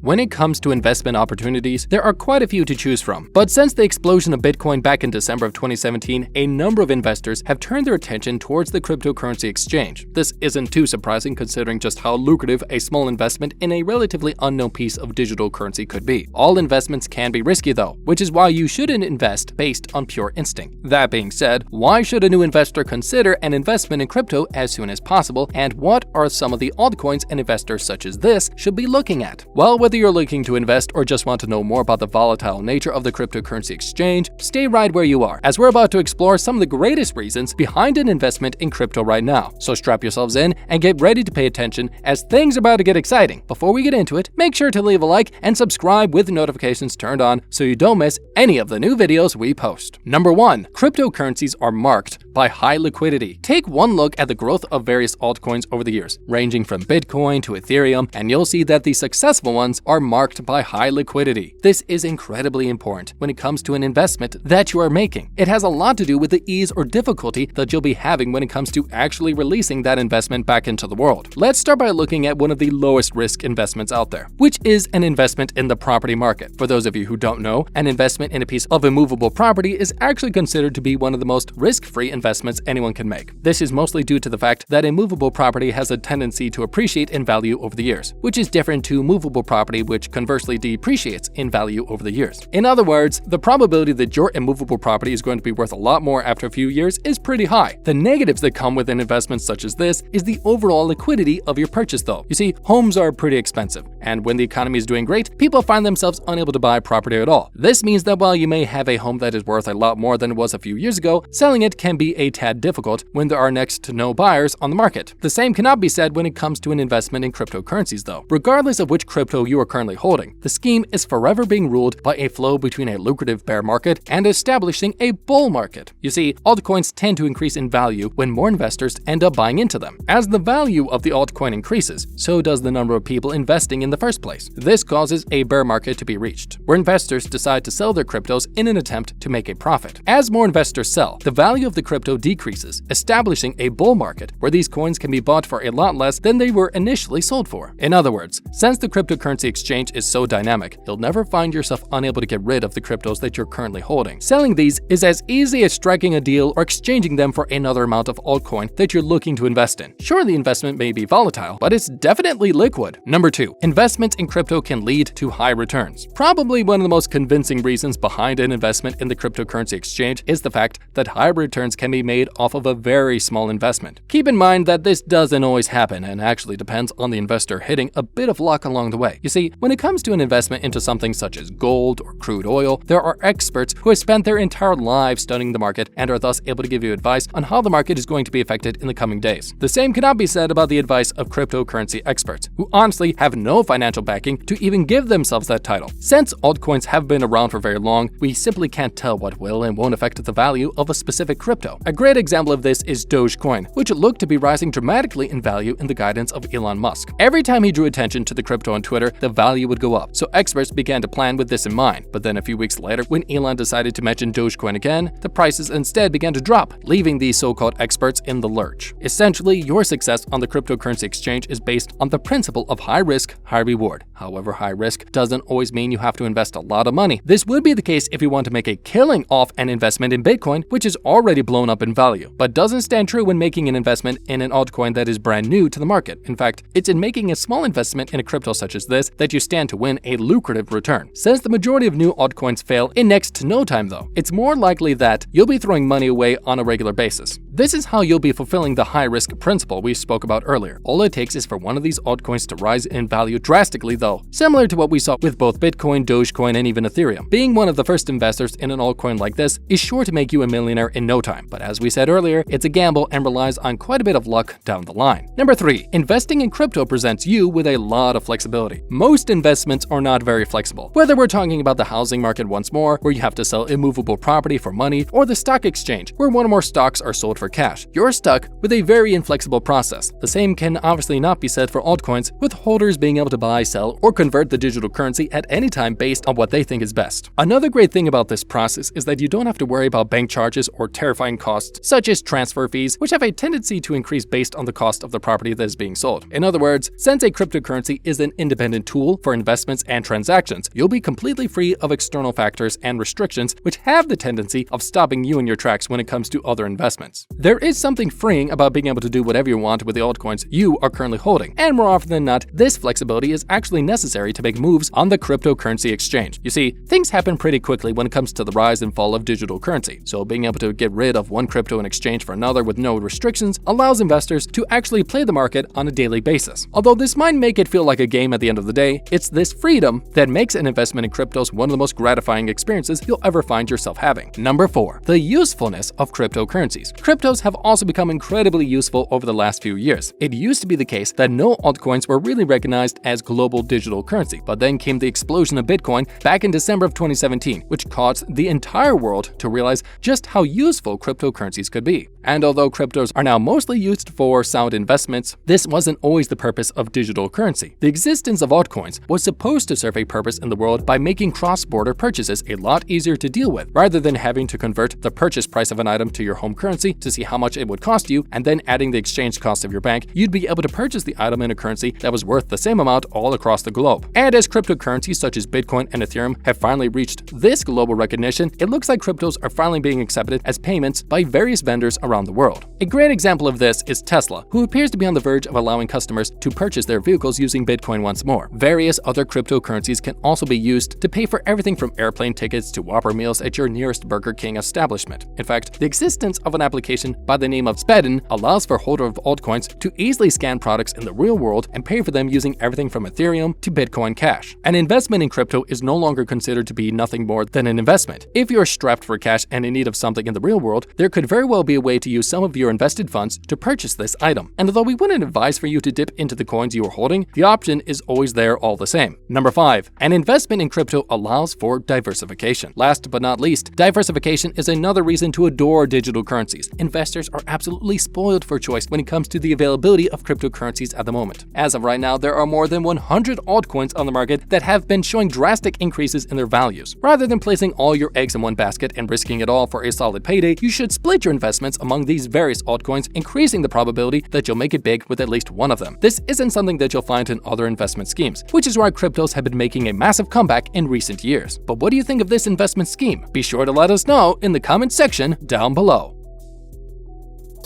When it comes to investment opportunities, there are quite a few to choose from. But since the explosion of Bitcoin back in December of 2017, a number of investors have turned their attention towards the cryptocurrency exchange. This isn't too surprising considering just how lucrative a small investment in a relatively unknown piece of digital currency could be. All investments can be risky though, which is why you shouldn't invest based on pure instinct. That being said, why should a new investor consider an investment in crypto as soon as possible, and what are some of the altcoins an investor such as this should be looking at? Well, whether you're looking to invest or just want to know more about the volatile nature of the cryptocurrency exchange, stay right where you are, as we're about to explore some of the greatest reasons behind an investment in crypto right now. So strap yourselves in and get ready to pay attention as things are about to get exciting. Before we get into it, make sure to leave a like and subscribe with notifications turned on so you don't miss any of the new videos we post. Number 1. Cryptocurrencies are marked by high liquidity. Take one look at the growth of various altcoins over the years, ranging from Bitcoin to Ethereum, and you'll see that the successful ones are marked by high liquidity. This is incredibly important when it comes to an investment that you are making. It has a lot to do with the ease or difficulty that you'll be having when it comes to actually releasing that investment back into the world. Let's start by looking at one of the lowest risk investments out there, which is an investment in the property market. For those of you who don't know, an investment in a piece of immovable property is actually considered to be one of the most risk-free investments anyone can make. This is mostly due to the fact that immovable property has a tendency to appreciate in value over the years, which is different to movable property, which conversely depreciates in value over the years. In other words, the probability that your immovable property is going to be worth a lot more after a few years is pretty high. The negatives that come with an investment such as this is the overall liquidity of your purchase though. You see, homes are pretty expensive, and when the economy is doing great, people find themselves unable to buy property at all. This means that while you may have a home that is worth a lot more than it was a few years ago, selling it can be a tad difficult when there are next to no buyers on the market. The same cannot be said when it comes to an investment in cryptocurrencies though. Regardless of which crypto you are currently holding, the scheme is forever being ruled by a flow between a lucrative bear market and establishing a bull market. You see, altcoins tend to increase in value when more investors end up buying into them. As the value of the altcoin increases, so does the number of people investing in the first place. This causes a bear market to be reached, where investors decide to sell their cryptos in an attempt to make a profit. As more investors sell, the value of the crypto decreases, establishing a bull market where these coins can be bought for a lot less than they were initially sold for. In other words, since the cryptocurrency exchange is so dynamic, you'll never find yourself unable to get rid of the cryptos that you're currently holding. Selling these is as easy as striking a deal or exchanging them for another amount of altcoin that you're looking to invest in. Sure, the investment may be volatile, but it's definitely liquid. Number 2. Investments in crypto can lead to high returns. Probably one of the most convincing reasons behind an investment in the cryptocurrency exchange is the fact that high returns can be made off of a very small investment. Keep in mind that this doesn't always happen and actually depends on the investor hitting a bit of luck along the way. You see, when it comes to an investment into something such as gold or crude oil, there are experts who have spent their entire lives studying the market and are thus able to give you advice on how the market is going to be affected in the coming days. The same cannot be said about the advice of cryptocurrency experts, who honestly have no financial backing to even give themselves that title. Since altcoins have been around for very long, we simply can't tell what will and won't affect the value of a specific crypto. A great example of this is Dogecoin, which looked to be rising dramatically in value in the guidance of Elon Musk. Every time he drew attention to the crypto on Twitter, the value would go up, so experts began to plan with this in mind. But then a few weeks later, when Elon decided to mention Dogecoin again, the prices instead began to drop, leaving these so-called experts in the lurch. Essentially, your success on the cryptocurrency exchange is based on the principle of high risk, high reward. However, high risk doesn't always mean you have to invest a lot of money. This would be the case if you want to make a killing off an investment in Bitcoin, which is already blown up in value, but doesn't stand true when making an investment in an altcoin that is brand new to the market. In fact, it's in making a small investment in a crypto such as this that you stand to win a lucrative return. Since the majority of new altcoins fail in next to no time though, it's more likely that you'll be throwing money away on a regular basis. This is how you'll be fulfilling the high-risk principle we spoke about earlier. All it takes is for one of these altcoins to rise in value drastically though, similar to what we saw with both Bitcoin, Dogecoin, and even Ethereum. Being one of the first investors in an altcoin like this is sure to make you a millionaire in no time, but as we said earlier, it's a gamble and relies on quite a bit of luck down the line. Number 3. Investing in crypto presents you with a lot of flexibility. Most investments are not very flexible. Whether we're talking about the housing market once more, where you have to sell immovable property for money, or the stock exchange, where one or more stocks are sold for for cash. You're stuck with a very inflexible process. The same can obviously not be said for altcoins, with holders being able to buy, sell, or convert the digital currency at any time based on what they think is best. Another great thing about this process is that you don't have to worry about bank charges or terrifying costs such as transfer fees, which have a tendency to increase based on the cost of the property that is being sold. In other words, since a cryptocurrency is an independent tool for investments and transactions, you'll be completely free of external factors and restrictions which have the tendency of stopping you in your tracks when it comes to other investments. There is something freeing about being able to do whatever you want with the altcoins you are currently holding, and more often than not, this flexibility is actually necessary to make moves on the cryptocurrency exchange. You see, things happen pretty quickly when it comes to the rise and fall of digital currency, so being able to get rid of one crypto in exchange for another with no restrictions allows investors to actually play the market on a daily basis. Although this might make it feel like a game at the end of the day, it's this freedom that makes an investment in cryptos one of the most gratifying experiences you'll ever find yourself having. Number 4. The usefulness of cryptocurrencies. Cryptos have also become incredibly useful over the last few years. It used to be the case that no altcoins were really recognized as global digital currency, but then came the explosion of Bitcoin back in December of 2017, which caused the entire world to realize just how useful cryptocurrencies could be. And although cryptos are now mostly used for sound investments, this wasn't always the purpose of digital currency. The existence of altcoins was supposed to serve a purpose in the world by making cross-border purchases a lot easier to deal with. Rather than having to convert the purchase price of an item to your home currency to see how much it would cost you and then adding the exchange cost of your bank, you'd be able to purchase the item in a currency that was worth the same amount all across the globe. And as cryptocurrencies such as Bitcoin and Ethereum have finally reached this global recognition, it looks like cryptos are finally being accepted as payments by various vendors around the world. A great example of this is Tesla, who appears to be on the verge of allowing customers to purchase their vehicles using Bitcoin once more. Various other cryptocurrencies can also be used to pay for everything from airplane tickets to Whopper meals at your nearest Burger King establishment. In fact, the existence of an application by the name of Spedden allows for holders of altcoins to easily scan products in the real world and pay for them using everything from Ethereum to Bitcoin Cash. An investment in crypto is no longer considered to be nothing more than an investment. If you're strapped for cash and in need of something in the real world, there could very well be a way to use some of your invested funds to purchase this item. And although we wouldn't advise for you to dip into the coins you are holding, the option is always there all the same. Number 5. An investment in crypto allows for diversification. Last but not least, diversification is another reason to adore digital currencies. Investors are absolutely spoiled for choice when it comes to the availability of cryptocurrencies at the moment. As of right now, there are more than 100 altcoins on the market that have been showing drastic increases in their values. Rather than placing all your eggs in one basket and risking it all for a solid payday, you should split your investments among these various altcoins, increasing the probability that you'll make it big with at least one of them. This isn't something that you'll find in other investment schemes, which is why cryptos have been making a massive comeback in recent years. But what do you think of this investment scheme? Be sure to let us know in the comment section down below.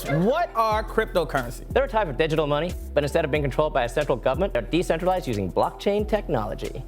What are cryptocurrencies? They're a type of digital money, but instead of being controlled by a central government, they're decentralized using blockchain technology.